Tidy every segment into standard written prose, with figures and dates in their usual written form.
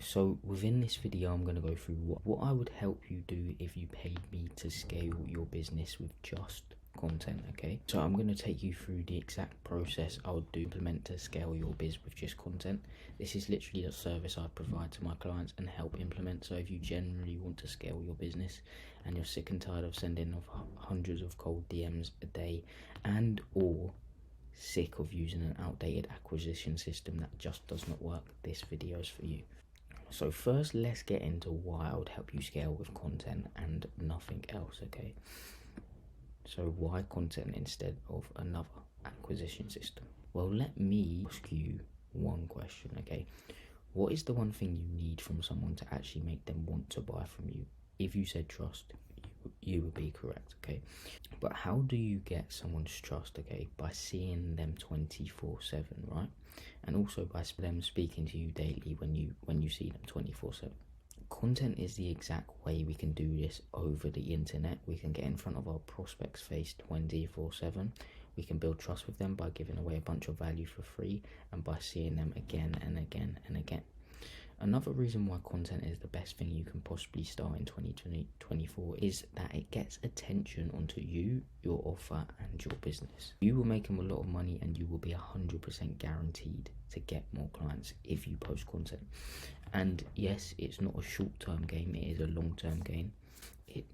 So within this video, I'm going to go through what I would help you do if you paid me to scale your business with just content. Okay, so I'm going to take you through the exact process I would implement to scale your biz with just content. This is literally the service I provide to my clients and help implement. So if you generally want to scale your business and you're sick and tired of sending off hundreds of cold DMs a day, and or sick of using an outdated acquisition system that just does not work, this video is for you. So first, let's get into why I would help you scale with content and nothing else. Okay, so why content instead of another acquisition system? Well, let me ask you one question. Okay, what is the one thing you need from someone to actually make them want to buy from you? If you said trust, you would be correct. Okay, but how do you get someone's trust? Okay, by seeing them 24/7, right? And also by them speaking to you daily when you see them 24/7. Content is the exact way we can do this over the internet. We can get in front of our prospects' face 24/7. We can build trust with them by giving away a bunch of value for free and by seeing them again and again and again. Another reason why content is the best thing you can possibly start in 2024 is that it gets attention onto you, your offer, and your business. You will make them a lot of money and you will be 100% guaranteed to get more clients if you post content. And yes, it's not a short-term game, it is a long-term game.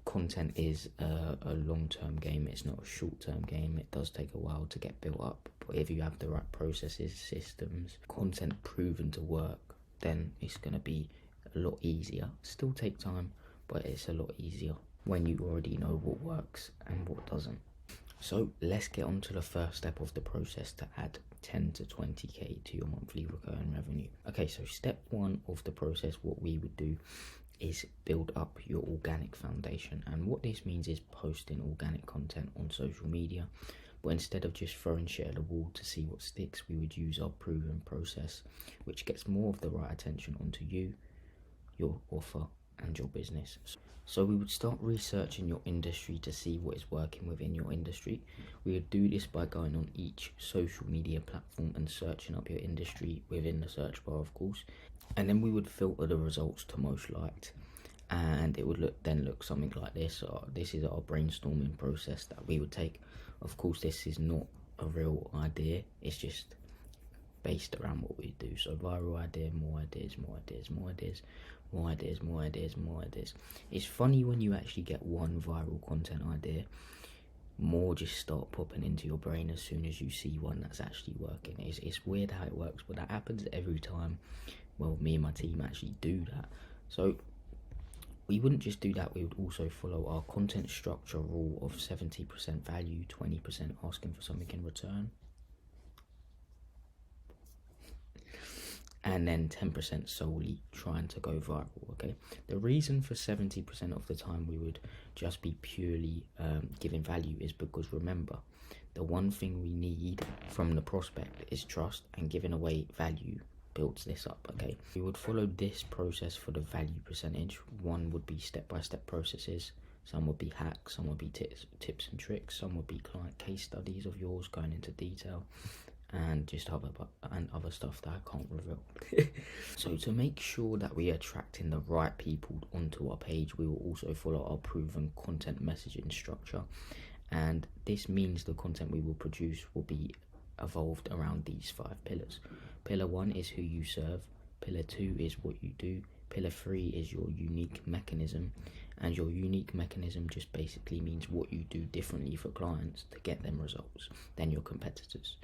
Content is a long-term game, it's not a short-term game. It does take a while to get built up, but if you have the right processes, systems, content proven to work, then it's going to be a lot easier. Still take time, but it's a lot easier when you already know what works and what doesn't. So let's get on to the first step of the process to add 10 to 20k to your monthly recurring revenue. Okay, so step one of the process, what we would do is build up your organic foundation. And what this means is posting organic content on social media. But instead of just throwing shit at the wall to see what sticks, we would use our proven process, which gets more of the right attention onto you, your offer, and your business. So we would start researching your industry to see what is working within your industry. We would do this by going on each social media platform and searching up your industry within the search bar, of course. And then we would filter the results to most liked. And it would look something like this. This is our brainstorming process that we would take. Of course, this is not a real idea, it's just based around what we do. So viral idea, more ideas, more ideas, more ideas, more ideas, more ideas, more ideas. It's funny when you actually get one viral content idea, more just start popping into your brain as soon as you see one that's actually working. It's weird how it works, but that happens every time. Well, me and my team actually do that. So we wouldn't just do that, we would also follow our content structure rule of 70% value, 20% asking for something in return, and then 10% solely trying to go viral. Okay, the reason for 70% of the time we would just be purely giving value is because, remember, the one thing we need from the prospect is trust, and giving away value builds this up. Okay, we would follow this process for the value percentage. One would be step-by-step processes, some would be hacks, some would be tips and tricks, some would be client case studies of yours going into detail, and just other stuff that I can't reveal. So to make sure that we are attracting the right people onto our page, we will also follow our proven content messaging structure, and this means the content we will produce will be evolved around these 5 pillars. Pillar 1 is who you serve, pillar 2 is what you do, pillar 3 is your unique mechanism, and your unique mechanism just basically means what you do differently for clients to get them results than your competitors.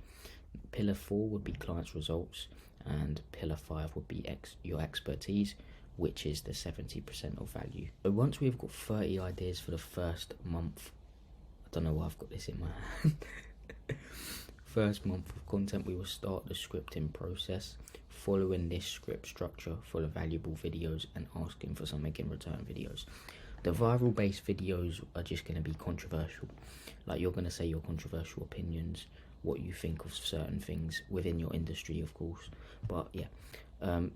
Pillar 4 would be clients' results, and pillar 5 would be your expertise, which is the 70% of value. So once we've got 30 ideas for the first month, I don't know why I've got this in my hand. First month of content, we will start the scripting process, following this script structure full of valuable videos and asking for something in return videos. The viral based videos are just going to be controversial, like you're going to say your controversial opinions, what you think of certain things within your industry, of course. But yeah,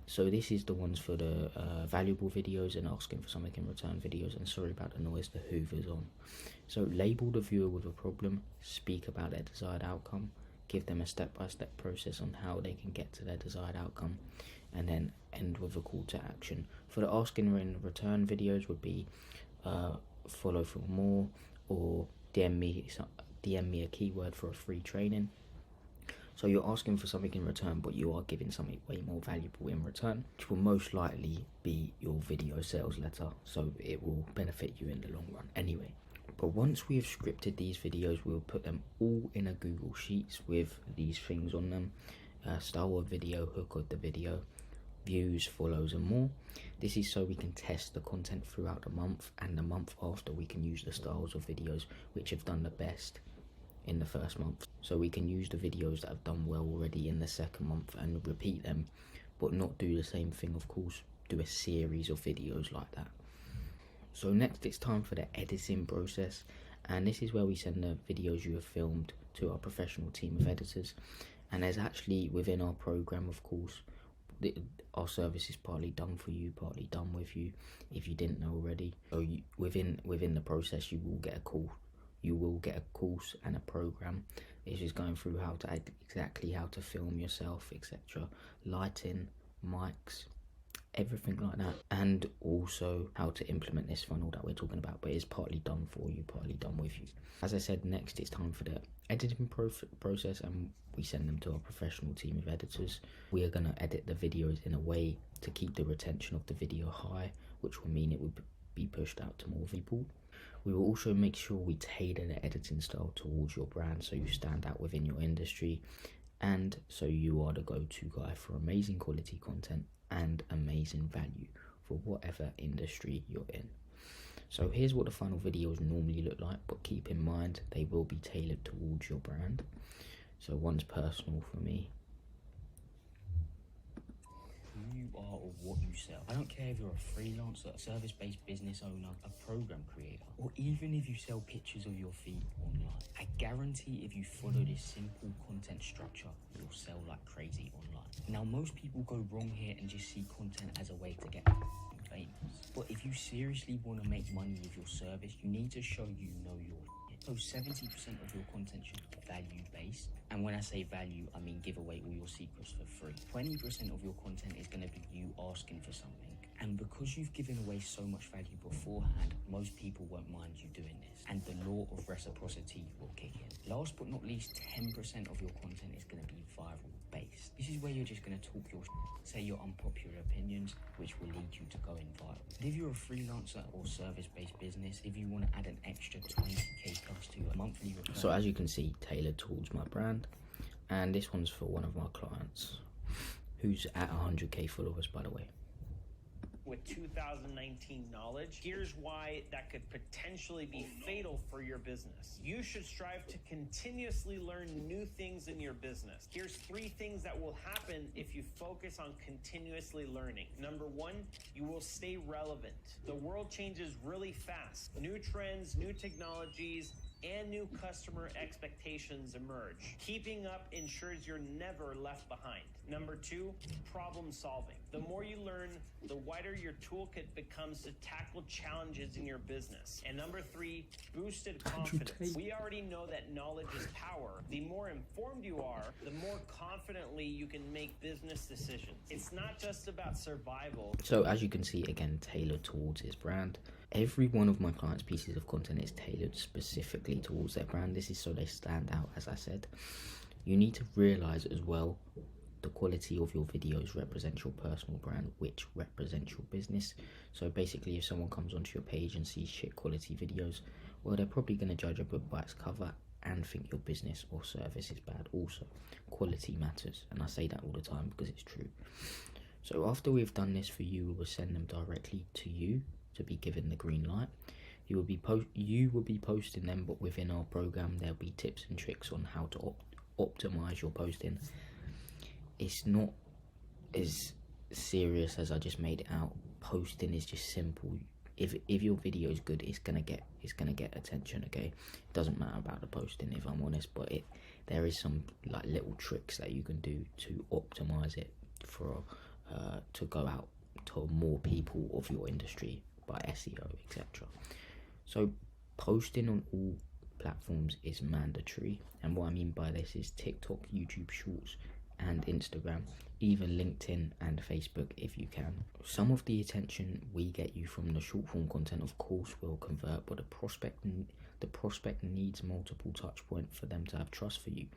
so this is the ones for the valuable videos and asking for something in return videos. And sorry about the noise, the Hoover's on. So label the viewer with a problem, speak about their desired outcome, give them a step-by-step process on how they can get to their desired outcome, and then end with a call to action. For the asking in return videos would be follow for more, or DM me a keyword for a free training. So you're asking for something in return, but you are giving something way more valuable in return, which will most likely be your video sales letter, so it will benefit you in the long run anyway. But once we have scripted these videos, we'll put them all in a Google Sheets with these things on them: style of video, hook of the video, views, follows, and more. This is so we can test the content throughout the month, and the month after we can use the styles of videos which have done the best in the first month. So we can use the videos that have done well already in the second month and repeat them, but not do the same thing, of course, do a series of videos like that. So next it's time for the editing process, and this is where we send the videos you have filmed to our professional team of editors. And there's actually, within our program, of course, our service is partly done for you, partly done with you, if you didn't know already. So within the process, you will get a course and a program. It's just going through exactly how to film yourself, etc., lighting, mics, everything like that, and also how to implement this funnel that we're talking about. But it's partly done for you, partly done with you. As I said, next it's time for the editing process, and we send them to our professional team of editors. We are going to edit the videos in a way to keep the retention of the video high, which will mean it will be pushed out to more people. We will also make sure we tailor the editing style towards your brand, so you stand out within your industry, and so you are the go-to guy for amazing quality content and amazing value for whatever industry you're in. So here's what the final videos normally look like, but keep in mind they will be tailored towards your brand. So one's personal for me. Who you are or what you sell. I don't care if you're a freelancer, a service-based business owner, a program creator, or even if you sell pictures of your feet online. I guarantee if you follow this simple content structure, you'll sell like crazy online. Now, most people go wrong here and just see content as a way to get famous. But if you seriously want to make money with your service, you need to show you know your shit. So 70% of your content should be value-based. And when I say value, I mean give away all your secrets for free. 20% of your content is going to be you asking for something. And because you've given away so much value beforehand, most people won't mind you doing this. And the law of reciprocity will kick in. Last but not least, 10% of your content is going to be viral based. This is where you're just going to talk your say your unpopular opinions, which will lead you to going viral. But if you're a freelancer or service-based business, if you want to add an extra 20k plus to your monthly return. So as you can see, tailored towards my brand, and this one's for one of my clients who's at 100k followers, by the way. With 2019 knowledge, here's why that could potentially be fatal for your business. You should strive to continuously learn new things in your business. Here's 3 things that will happen if you focus on continuously learning. Number 1, you will stay relevant. The world changes really fast. New trends, new technologies, and new customer expectations emerge. Keeping up ensures you're never left behind. Number 2, problem solving. The more you learn, the wider your toolkit becomes to tackle challenges in your business. And number 3, boosted confidence. We already know that knowledge is power. The more informed you are, the more confidently you can make business decisions. It's not just about survival. So as you can see, again, tailored towards his brand. Every one of my clients' pieces of content is tailored specifically towards their brand. This is so they stand out, as I said. You need to realize as well, the quality of your videos represents your personal brand, which represents your business. So basically, if someone comes onto your page and sees shit quality videos, well, they're probably going to judge a book by its cover and think your business or service is bad. Also, quality matters, and I say that all the time because it's true. So after we've done this for you, we will send them directly to you to be given the green light. You will be posting them, but within our program there'll be tips and tricks on how to optimize your posting. It's not as serious as I just made it out. Posting is just simple. If your video is good, it's gonna get attention. Okay, it doesn't matter about the posting, if I'm honest, but there is some like little tricks that you can do to optimize it for to go out to more people of your industry by SEO, etc. So posting on all platforms is mandatory, and what I mean by this is TikTok, YouTube Shorts, and Instagram, even LinkedIn and Facebook if you can. Some of the attention we get you from the short form content of course will convert, but the prospect needs multiple touch points for them to have trust for you,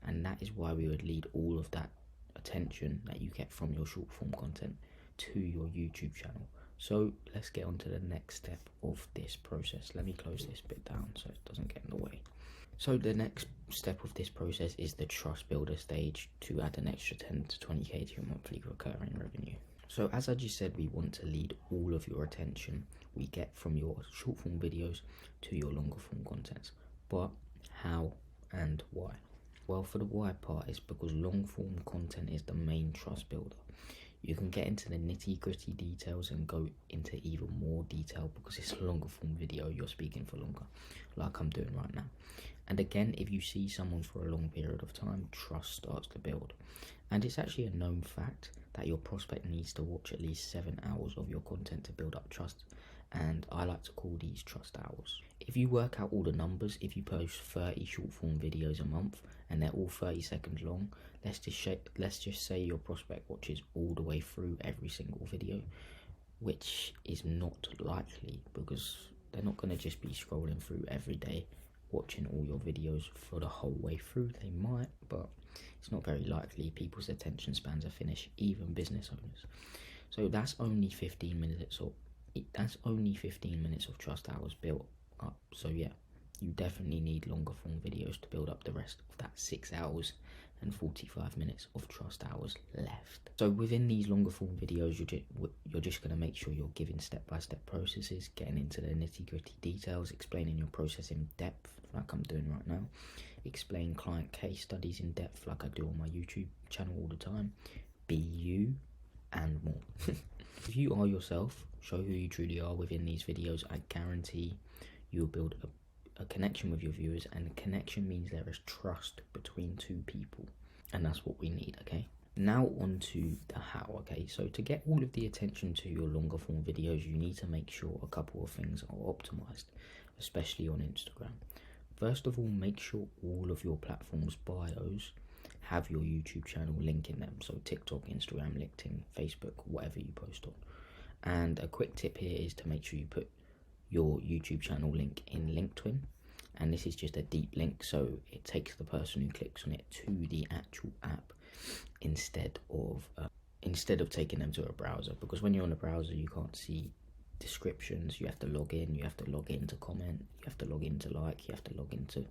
and that is why we would lead all of that attention that you get from your short form content to your YouTube channel. So let's get on to the next step of this process. Let me close this bit down so it doesn't get in the way. So the next step of this process is the trust builder stage to add an extra 10 to 20k to your monthly recurring revenue. So as I just said, we want to lead all of your attention we get from your short form videos to your longer form contents. But how and why? Well, for the why part is because long form content is the main trust builder. You can get into the nitty gritty details and go into even more detail because it's a longer form video, you're speaking for longer, like I'm doing right now. And again, if you see someone for a long period of time, trust starts to build. And it's actually a known fact that your prospect needs to watch at least 7 hours of your content to build up trust. And I like to call these trust hours. If you work out all the numbers, if you post 30 short form videos a month and they're all 30 seconds long, let's just say your prospect watches all the way through every single video, which is not likely because they're not going to just be scrolling through every day watching all your videos for the whole way through. They might, but it's not very likely. People's attention spans are finished, even business owners. So that's only 15 minutes of trust hours built up. So yeah, you definitely need longer form videos to build up the rest of that 6 hours and 45 minutes of trust hours left. So within these longer form videos, you're just going to make sure you're giving step-by-step processes, getting into the nitty-gritty details, explaining your process in depth like I'm doing right now, explain client case studies in depth like I do on my YouTube channel all the time, be you, and more. If you are yourself, show who you truly are within these videos, I guarantee you'll build a connection with your viewers, and a connection means there is trust between two people, and that's what we need. Okay, now on to the how. Okay, so to get all of the attention to your longer form videos, you need to make sure a couple of things are optimized, especially on Instagram. First of all, make sure all of your platforms bios have your YouTube channel link in them, so TikTok, Instagram, LinkedIn, Facebook, whatever you post on. And a quick tip here is to make sure you put your YouTube channel link in LinkedIn, and this is just a deep link, so it takes the person who clicks on it to the actual app instead of taking them to a browser, because when you're on a browser you can't see descriptions. You have to log in, to comment, you have to log in to like, you have to log into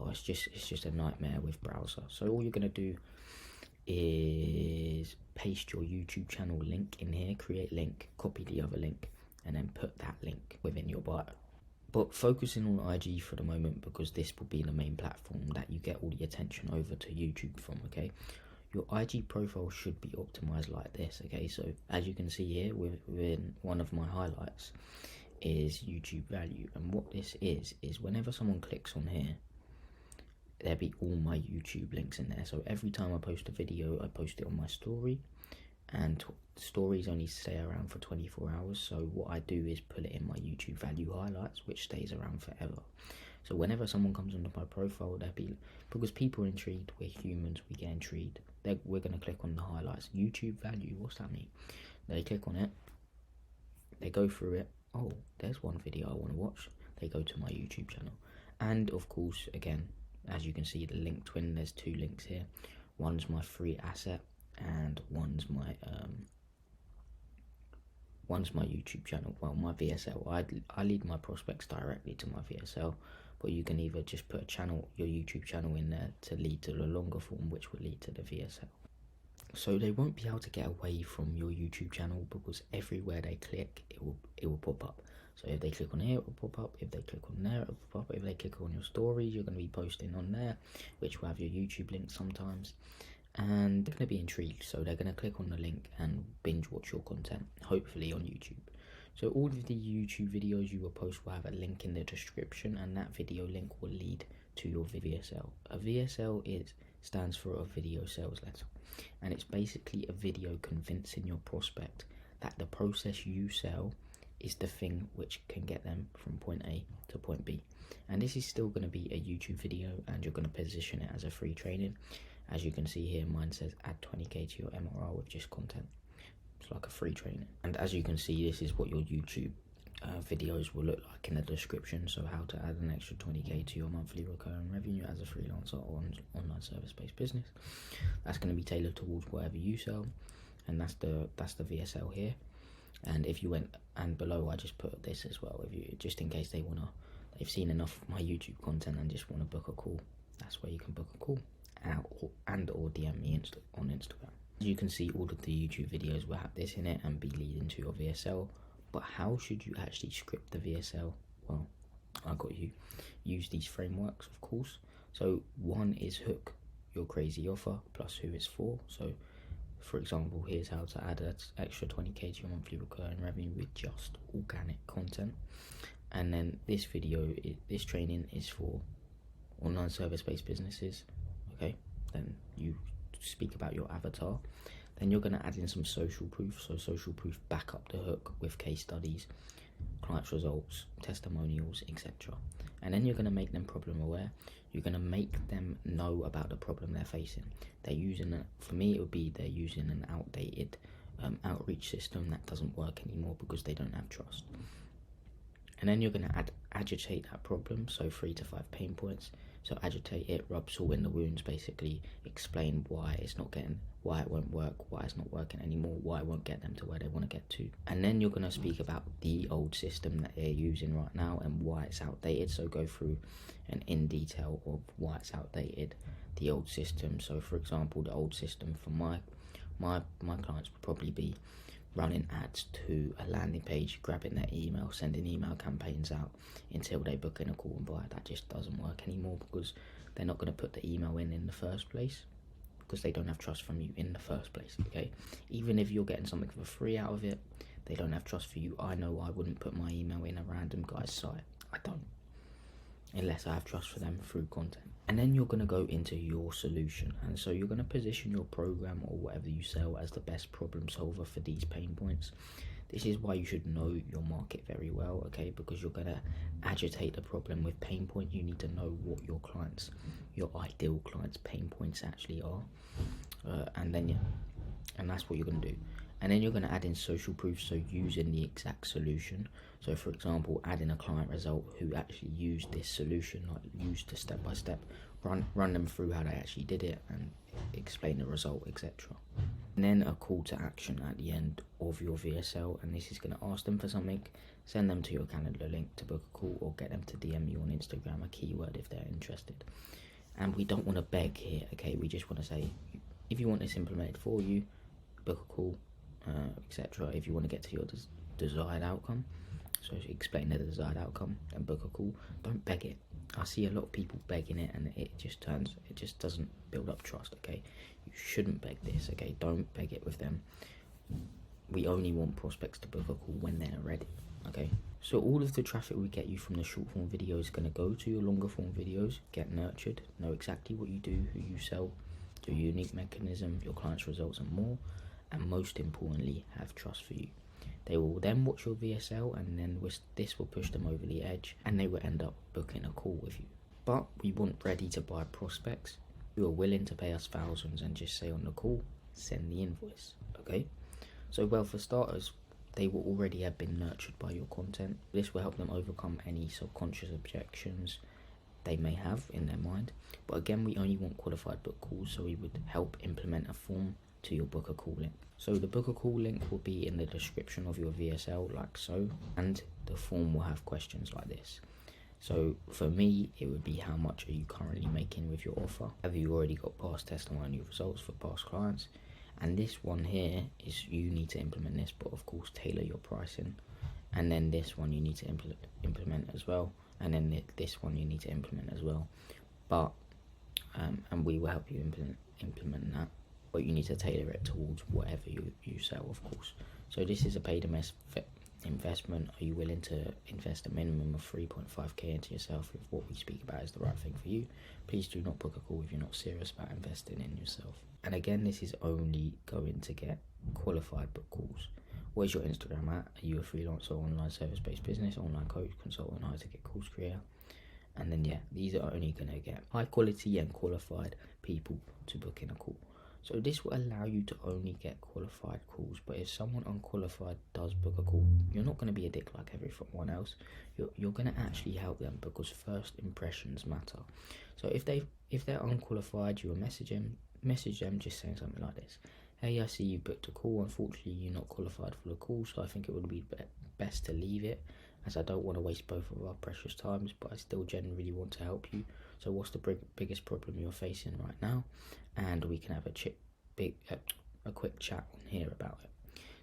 it's just a nightmare with browser. So all you're going to do is paste your YouTube channel link in here, create link, copy the other link, and then put that link within your bio. But focusing on IG for the moment, because this will be the main platform that you get all the attention over to YouTube from. Okay, your IG profile should be optimized like this. Okay, so as you can see here within one of my highlights is YouTube value, and what this is whenever someone clicks on here, there'll be all my YouTube links in there. So every time I post a video, I post it on my story, and stories only stay around for 24 hours. So what I do is put it in my YouTube value highlights, which stays around forever. So whenever someone comes onto my profile, because people are intrigued, we're humans, we get intrigued. We're going to click on the highlights. YouTube value, what's that mean? They click on it, they go through it. Oh, there's one video I want to watch. They go to my YouTube channel. And of course, again, as you can see, the link twin, there's two links here. One's my free asset and one's my YouTube channel. Well, my VSL. I lead my prospects directly to my VSL, but you can either just put your YouTube channel in there to lead to the longer form, which will lead to the VSL. So they won't be able to get away from your YouTube channel, because everywhere they click, it will pop up. So if they click on here, it will pop up. If they click on there, it will pop up. If they click on your stories, you're going to be posting on there, which will have your YouTube link sometimes. And they're going to be intrigued, so they're going to click on the link and binge watch your content, hopefully on YouTube. So all of the YouTube videos you will post will have a link in the description, and that video link will lead to your VSL. A VSL stands for a video sales letter, and it's basically a video convincing your prospect that the process you sell is the thing which can get them from point A to point B. And this is still going to be a YouTube video, and you're going to position it as a free training. As you can see here, mine says add 20k to your MRR with just content. It's like a free training. And as you can see, this is what your YouTube videos will look like in the description. So how to add an extra 20k to your monthly recurring revenue as a freelancer or online service-based business. That's going to be tailored towards whatever you sell, and that's the VSL here. And if you went, and below I just put this as well, if you, just in case they've seen enough of my YouTube content and just want to book a call, that's where you can book a call or DM me on Instagram. As you can see, all of the YouTube videos will have this in it and be leading to your VSL. But how should you actually script the VSL? Well, I got you. Use these frameworks, of course. So one is hook your crazy offer plus who it's for. So for example, here's how to add an extra 20k to your monthly recurring revenue with just organic content. And then this training is for online service-based businesses. Okay, then you speak about your avatar. Then you're going to add in some social proof. So social proof back up the hook with case studies, clients' results, testimonials, etc. And then you're going to make them problem aware. You're going to make them know about the problem they're facing. They're using for me, it would be they're using an outdated outreach system that doesn't work anymore because they don't have trust. And then you're going to agitate that problem, so 3 to 5 pain points. So agitate it, rub salt in the wounds, basically explain why it won't work, why it's not working anymore, why it won't get them to where they want to get to. And then you're going to speak about the old system that they're using right now and why it's outdated. So go through and in detail of why it's outdated, the old system. So for example, the old system for my clients would probably be running ads to a landing page, grabbing their email, sending email campaigns out until they book in a call and buy. That just doesn't work anymore because they're not going to put the email in the first place because they don't have trust from you in the first place. Okay, even if you're getting something for free out of it, they don't have trust for you. I know I wouldn't put my email in a random guy's site. I don't, unless I have trust for them through content. And then you're going to go into your solution, and so you're going to position your program or whatever you sell as the best problem solver for these pain points. This is why you should know your market very well, okay, because you're going to agitate the problem with pain point. You need to know what your ideal clients' pain points actually are, and that's what you're going to do. And then you're going to add in social proof, so using the exact solution. So for example, add in a client result who actually used this solution, like used the step-by-step, run them through how they actually did it and explain the result, etc. And then a call to action at the end of your VSL, and this is going to ask them for something. Send them to your calendar link to book a call or get them to DM you on Instagram a keyword if they're interested. And we don't want to beg here, okay? We just want to say, if you want this implemented for you, book a call, etc. If you want to get to your desired outcome, so explain the desired outcome and book a call. Don't beg it. I see a lot of people begging it and it just doesn't build up trust, okay? You shouldn't beg this, okay? Don't beg it with them. We only want prospects to book a call when they're ready, okay? So all of the traffic we get you from the short form video is going to go to your longer form videos, get nurtured, know exactly what you do, who you sell, your unique mechanism, your clients' results and more. And most importantly, have trust for you. They will then watch your VSL, and then this will push them over the edge, and they will end up booking a call with you. But we want ready to buy prospects who are willing to pay us thousands and just say on the call, send the invoice, okay? So well, for starters, they will already have been nurtured by your content. This will help them overcome any subconscious objections they may have in their mind. But again, we only want qualified book calls, so we would help implement a form to your book a call link. So the book a call link will be in the description of your VSL, like so, and the form will have questions like this. So for me, it would be, how much are you currently making with your offer? Have you already got past testimonial results for past clients? And this one here is, you need to implement this, but of course tailor your pricing. And then this one you need to implement as well, and then this one you need to implement as well. But and we will help you implement that, but you need to tailor it towards whatever you sell, of course. So this is a paid investment. Are you willing to invest a minimum of 3.5k into yourself if what we speak about is the right thing for you? Please do not book a call if you're not serious about investing in yourself. And again, this is only going to get qualified book calls. Where's your Instagram at? Are you a freelancer, online service-based business, online coach, consultant, high-ticket course creator? And then yeah, these are only going to get high quality and qualified people to book in a call. So this will allow you to only get qualified calls. But if someone unqualified does book a call, you're not going to be a dick like everyone else. You're going to actually help them, because first impressions matter. So if they're unqualified, you will message them just saying something like this: hey, I see you booked a call. Unfortunately, you're not qualified for the call, so I think it would be best to leave it, as I don't want to waste both of our precious times, but I still genuinely want to help you. So what's the biggest problem you're facing right now? And we can have a quick chat on here about it.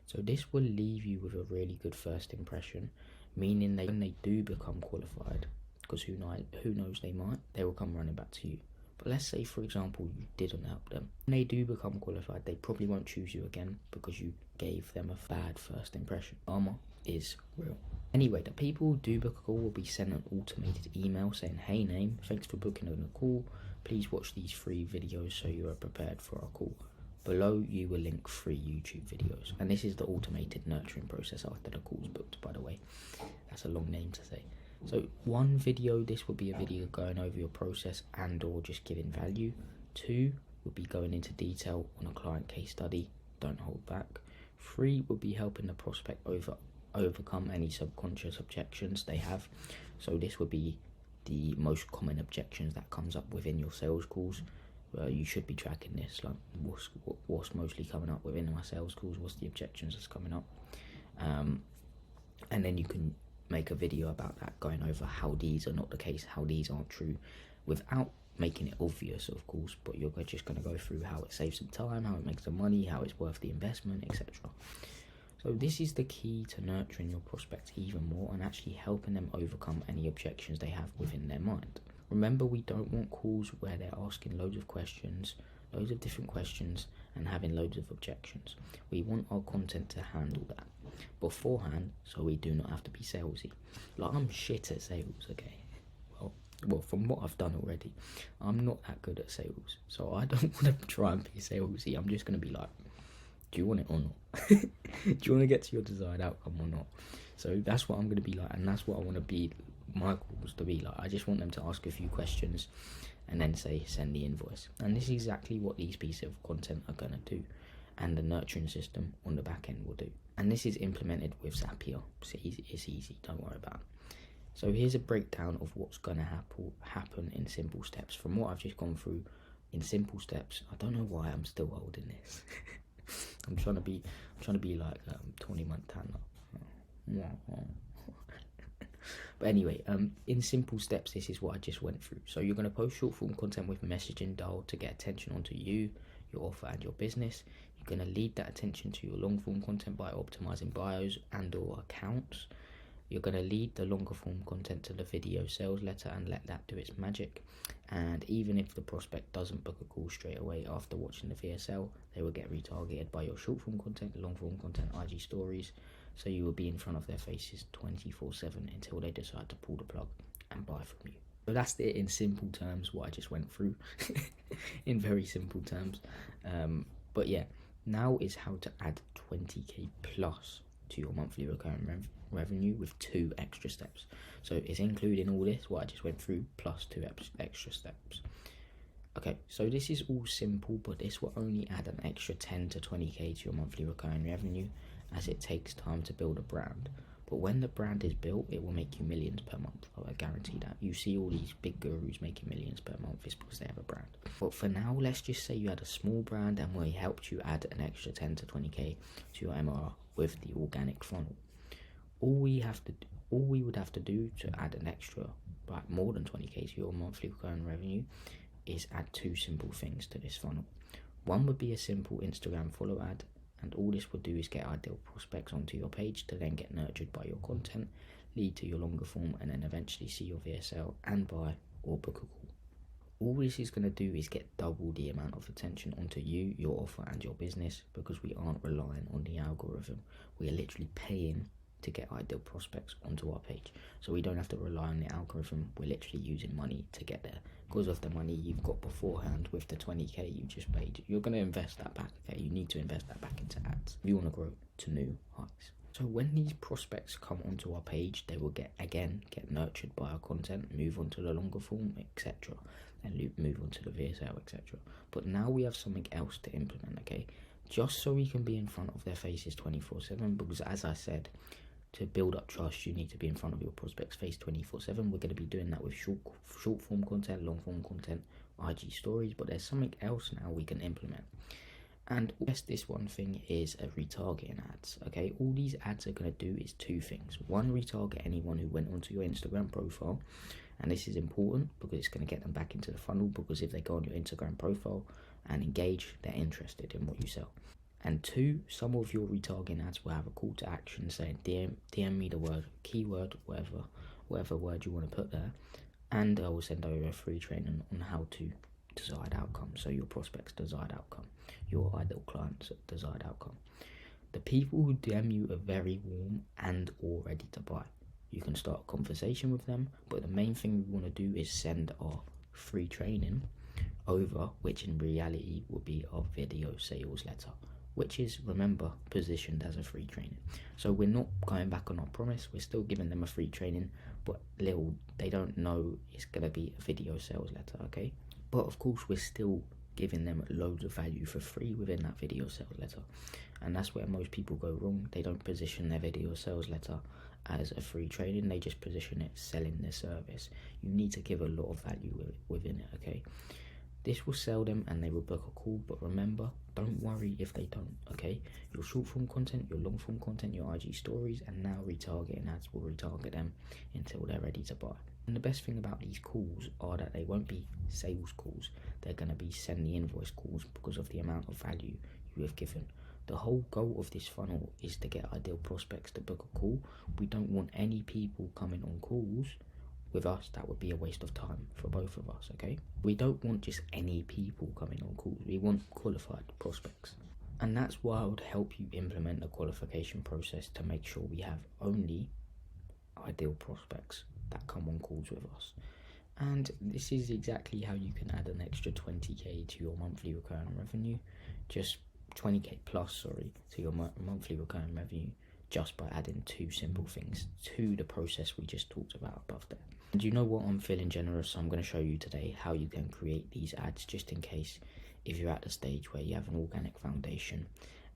So this will leave you with a really good first impression, meaning when they do become qualified, because who knows, they will come running back to you. But let's say, for example, you didn't help them. When they do become qualified, they probably won't choose you again because you gave them a bad first impression. Karma is real. Anyway, the people who do book a call will be sent an automated email saying, hey name, thanks for booking on a call. Please watch these 3 videos so you are prepared for our call. Below you will link 3 YouTube videos. And this is the automated nurturing process after the call's booked, by the way. That's a long name to say. So 1 video, this will be a video going over your process and or just giving value. 2 will be going into detail on a client case study. Don't hold back. 3 will be helping the prospect overcome any subconscious objections they have. So this would be the most common objections that comes up within your sales calls. You should be tracking this, like what's mostly coming up within my sales calls, what's the objections that's coming up, and then you can make a video about that, going over how these are not the case, how these aren't true, without making it obvious, of course, but you're just going to go through how it saves some time, how it makes some money, how it's worth the investment, etc. So this is the key to nurturing your prospects even more and actually helping them overcome any objections they have within their mind. Remember, we don't want calls where they're asking loads of different questions and having loads of objections. We want our content to handle that beforehand, so we do not have to be salesy. Like, I'm shit at sales, okay? Well, from what I've done already, I'm not that good at sales, so I don't want to try and be salesy. I'm just going to be like, do you want it or not? Do you want to get to your desired outcome or not? So that's what I'm going to be like, and that's what I want to be, my calls to be like. I just want them to ask a few questions and then say, send the invoice. And this is exactly what these pieces of content are going to do, and the nurturing system on the back end will do. And this is implemented with Zapier. It's easy, don't worry about it. So here's a breakdown of what's going to happen in simple steps. From what I've just gone through in simple steps, I don't know why I'm still holding this. I'm trying to be like 20 Montana. But anyway, in simple steps, this is what I just went through. So you're going to post short form content with messaging dialed to get attention onto you, your offer and your business. You're going to lead that attention to your long form content by optimizing bios and or accounts. You're going to lead the longer form content to the video sales letter and let that do its magic. And even if the prospect doesn't book a call straight away after watching the VSL, they will get retargeted by your short form content, long form content, IG stories. So you will be in front of their faces 24/7 until they decide to pull the plug and buy from you. So that's it in simple terms, what I just went through. In very simple terms. But yeah, now is how to add 20k plus to your monthly recurring revenue with 2 extra steps. So it's including all this, what I just went through, plus 2 extra steps. Okay, so this is all simple, but this will only add an extra 10 to 20k to your monthly recurring revenue, as it takes time to build a brand. But when the brand is built, it will make you millions per month. I guarantee that. You see all these big gurus making millions per month, it's because they have a brand. But for now, let's just say you had a small brand and we helped you add an extra 10 to 20k to your MRR with the organic funnel. All we would have to do to add an extra, like more than 20k to your monthly recurring revenue, is add 2 simple things to this funnel. One would be a simple Instagram follow ad, and all this would do is get ideal prospects onto your page to then get nurtured by your content, lead to your longer form, and then eventually see your VSL and buy or book a call. All this is going to do is get double the amount of attention onto you, your offer and your business, because we aren't relying on the algorithm. We are literally paying to get ideal prospects onto our page. So we don't have to rely on the algorithm, we're literally using money to get there. Because of the money you've got beforehand with the 20k you just paid, you're going to invest that back, okay? You need to invest that back into ads. You want to grow to new heights. So when these prospects come onto our page, they will get nurtured by our content, move on to the longer form, etc., and move on to the VSL, etc. But now we have something else to implement, okay? Just so we can be in front of their faces 24/7, because as I said, to build up trust, you need to be in front of your prospects' face 24/7. We're going to be doing that with short form content, long form content, IG stories, but there's something else now we can implement. And yes, this one thing is a retargeting ads, okay? All these ads are going to do is two things. One, retarget anyone who went onto your Instagram profile, and this is important because it's going to get them back into the funnel, because if they go on your Instagram profile and engage, they're interested in what you sell. And two, some of your retargeting ads will have a call to action saying DM me the word, keyword, whatever word you want to put there, and I will send over a free training on how to desired outcome. So your prospect's desired outcome, your ideal client's desired outcome. The people who DM you are very warm and or ready to buy. You can start a conversation with them, but the main thing we want to do is send our free training over, which in reality will be our video sales letter, which is, remember, positioned as a free training. So we're not going back on our promise, we're still giving them a free training, but they don't know it's going to be a video sales letter, okay? But of course, we're still giving them loads of value for free within that video sales letter. And that's where most people go wrong. They don't position their video sales letter as a free training, they just position it selling their service. You need to give a lot of value within it, okay? This will sell them and they will book a call, but remember, don't worry if they don't, okay? Your short form content, your long form content, your IG stories, and now retargeting ads will retarget them until they're ready to buy. And the best thing about these calls are that they won't be sales calls. They're going to be send the invoice calls because of the amount of value you have given. The whole goal of this funnel is to get ideal prospects to book a call. We don't want any people coming on calls with us. That would be a waste of time for both of us, okay? We don't want just any people coming on calls. We want qualified prospects. And that's why I would help you implement the qualification process to make sure we have only ideal prospects that come on calls with us. And this is exactly how you can add an extra 20k to your monthly recurring revenue, just 20k plus, to your monthly recurring revenue, just by adding two simple things to the process we just talked about above there. And you know what, I'm feeling generous, so I'm going to show you today how you can create these ads, just in case if you're at the stage where you have an organic foundation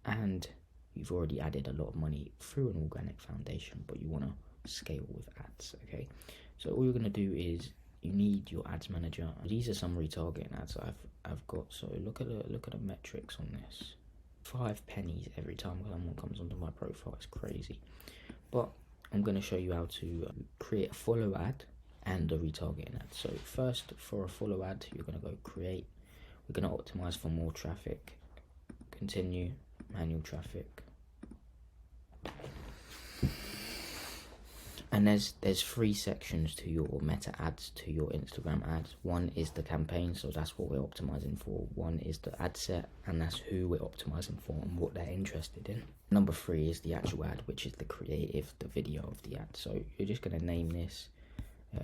and you've already added a lot of money through an organic foundation, but you want to scale with ads, okay? So all you're going to do is you need your ads manager. These are some retargeting ads I've got. So look at the metrics on this. 5 pennies every time someone comes onto my profile. It's crazy. But I'm going to show you how to create a follow ad and a retargeting ad. So first, for a follow ad, you're going to go create. We're going to optimize for more traffic. Continue, manual traffic. And there's 3 sections to your meta ads, to your Instagram ads. One is the campaign, so that's what we're optimizing for. One is the ad set, and that's who we're optimizing for and what they're interested in. Number 3 is the actual ad, which is the creative, the video of the ad. So you're just going to name this.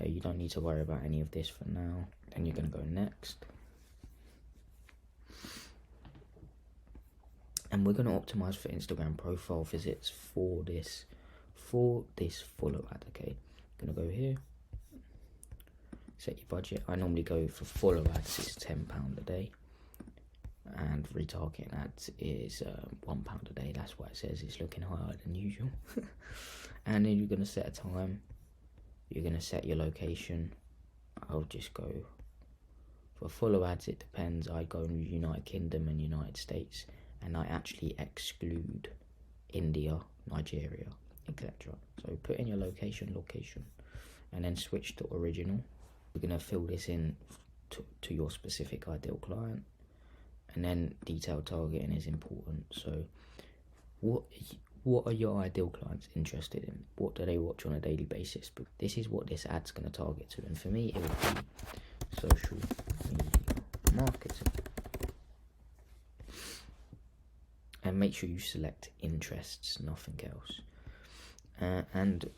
You don't need to worry about any of this for now. Then you're going to go next. And we're going to optimize for Instagram profile visits for this follow ad, okay? I'm gonna go here, set your budget. I normally go for follow ads, it's £10 a day, and retargeting ads is £1 a day. That's why it says it's looking higher than usual. And then you're gonna set a time, you're gonna set your location. I'll just go for follow ads, it depends. I go in United Kingdom and United States, and I actually exclude India, Nigeria, etc. So put in your location, and then switch to original. We're going to fill this in to your specific ideal client, and then detailed targeting is important. So what are your ideal clients interested in? What do they watch on a daily basis? But this is what this ad's going to target to, and for me it would be social media marketing. And make sure you select interests, nothing else. And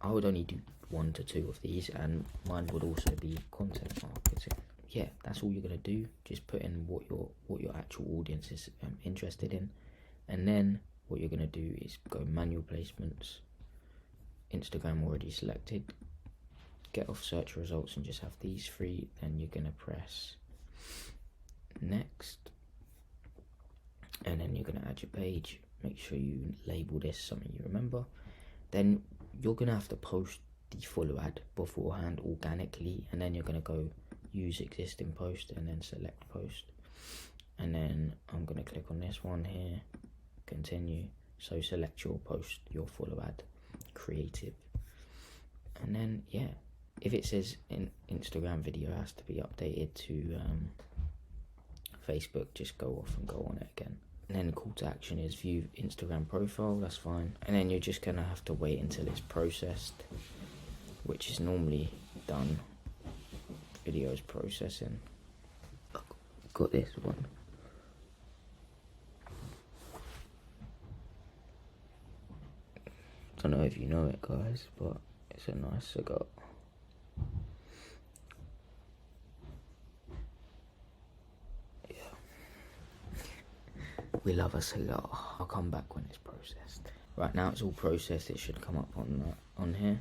I would only do 1 to 2 of these, and mine would also be content marketing. Yeah, that's all you're gonna do. Just put in what your actual audience is interested in, and then what you're going to do is go manual placements, Instagram already selected, get off search results and just have these three. Then you're going to press next, and then you're going to add your page. Make sure you label this something you remember. Then you're going to have to post the follow ad beforehand organically, and then you're going to go use existing post and then select post. And then I'm going to click on this one here, continue. So select your post, your follow ad, creative. And then yeah, if it says in Instagram video has to be updated to Facebook, just go off and go on it again. And then the call to action is view Instagram profile, that's fine. And then you're just going to have to wait until it's processed, which is normally done. Video is processing. Got this one. Don't know if you know it, guys, but it's a nice cigar. We love a cigar. I'll come back when it's processed. Right now it's all processed. It should come up on here.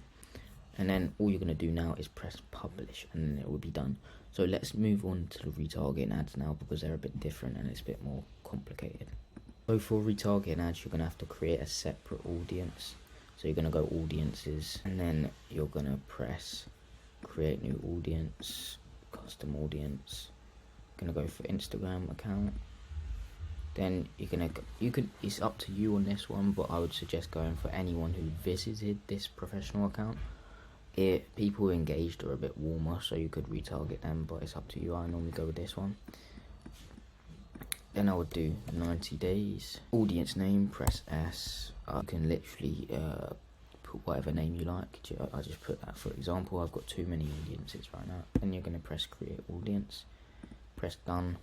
And then all you're going to do now is press publish, and then it will be done. So let's move on to the retargeting ads now, because they're a bit different and it's a bit more complicated. So for retargeting ads, you're going to have to create a separate audience. So you're going to go audiences, and then you're going to press create new audience, custom audience. Going to go for Instagram account. Then it's up to you on this one, but I would suggest going for anyone who visited this professional account. People engaged are a bit warmer, so you could retarget them, but it's up to you. I normally go with this one. Then I would do 90 days. Audience name, press S. You can literally put whatever name you like. I just put that for example. I've got too many audiences right now. Then you're going to press create audience. Press done.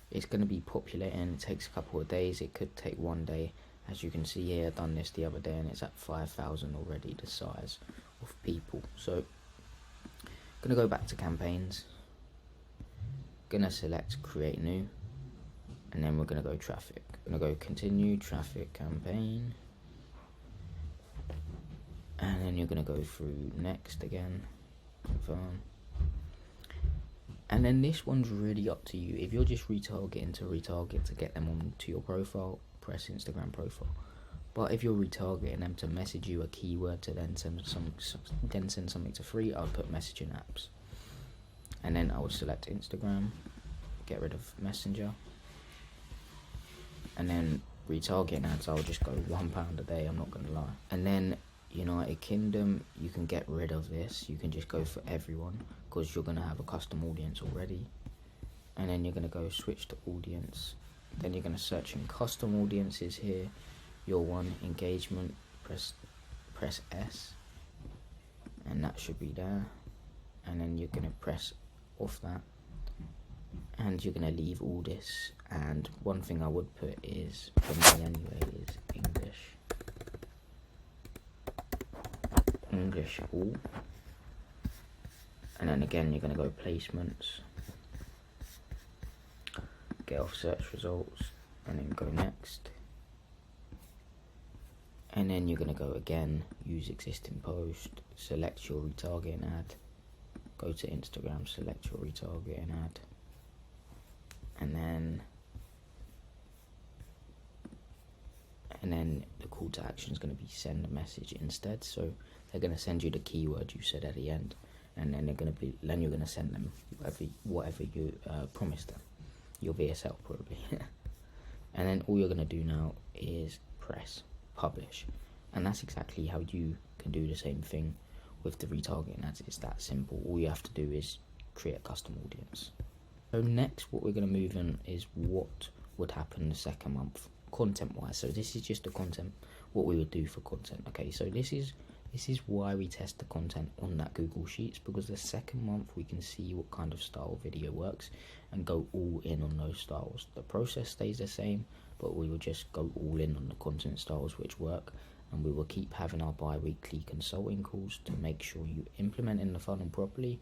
It's going to be populating. It takes a couple of days. It could take 1 day. As you can see here, I've done this the other day and it's at 5,000 already, the size of people. So I'm going to go back to campaigns. Going to select create new, and then we're going to go traffic. Going to go continue traffic campaign, and then you're going to go through next again, confirm. And then this one's really up to you. If you're just retargeting to get them onto your profile, press Instagram profile. But if you're retargeting them to message you a keyword to then send something to free, I would put messaging apps. And then I would select Instagram, get rid of Messenger. And then retargeting ads, I'll just go £1 a day, I'm not going to lie. And then United Kingdom, you can get rid of this. You can just go for everyone, because you're going to have a custom audience already. And then you're going to go switch to audience. Then you're going to search in custom audiences here. Your one, engagement, press S. And that should be there. And then you're going to press off that. And you're going to leave all this. And one thing I would put is, for me anyway, is English all. And then again, you're going to go placements, get off search results, and then go next. And then you're going to go again, use existing post, select your retargeting ad, go to Instagram, select your retargeting ad, and then the call to action is going to be send a message instead. So they're going to send you the keyword you said at the end, and then you're going to send them whatever you promised them, your VSL probably. And then all you're going to do now is press publish, and that's exactly how you can do the same thing with the retargeting ads. It's that simple. All you have to do is create a custom audience. So next, what we're going to move on is what would happen the second month content wise. So this is just the content, what we would do for content. Okay, so this is why we test the content on that Google Sheets, because the second month we can see what kind of style video works and go all in on those styles. The process stays the same, but we will just go all in on the content styles which work, and we will keep having our bi-weekly consulting calls to make sure you implementing the funnel properly,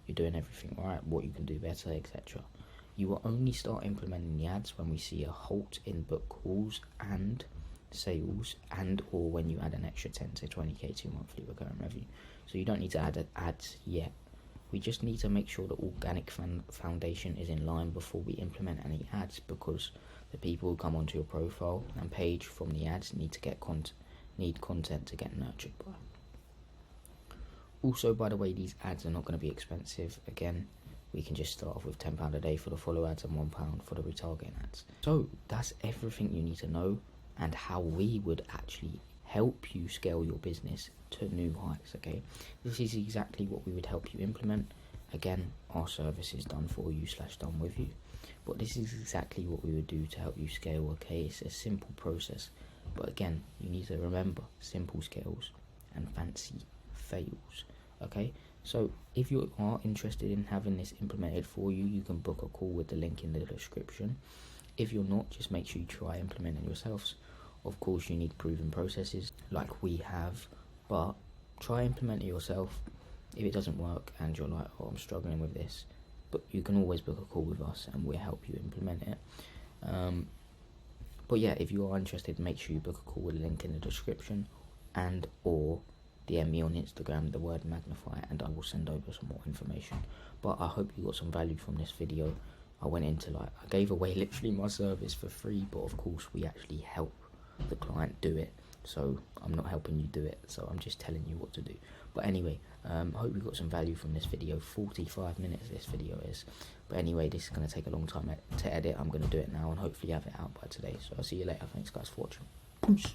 you're doing everything right, what you can do better, etc. You will only start implementing the ads when we see a halt in book calls and sales and or when you add an extra 10 to 20k to your monthly recurring revenue. So you don't need to add ads yet. We just need to make sure the organic foundation is in line before we implement any ads, because the people who come onto your profile and page from the ads need content to get nurtured by. Also, by the way, these ads are not going to be expensive. Again, we can just start off with £10 a day for the follow ads and £1 for the retargeting ads. So that's everything you need to know, and how we would actually help you scale your business to new heights. Okay, this is exactly what we would help you implement. Again, our service is done for you / done with you, but this is exactly what we would do to help you scale. Okay, it's a simple process, but again, you need to remember simple scales and fancy fails. Okay, so if you are interested in having this implemented for you, you can book a call with the link in the description. If you're not, just make sure you try implementing yourselves. Of course, you need proven processes like we have, but try implement it yourself. If it doesn't work and you're like, oh, I'm struggling with this, but you can always book a call with us and we'll help you implement it. But yeah, if you are interested, make sure you book a call with the link in the description, and or DM me on Instagram, the word magnify, and I will send over some more information. But I hope you got some value from this video. I went into I gave away literally my service for free, but of course we actually help the client do it. So I'm not helping you do it, so I'm just telling you what to do. But anyway, I hope you got some value from this video. 45 minutes this video is. But anyway, this is going to take a long time to edit. I'm going to do it now and hopefully have it out by today. So I'll see you later. Thanks guys for watching. Peace.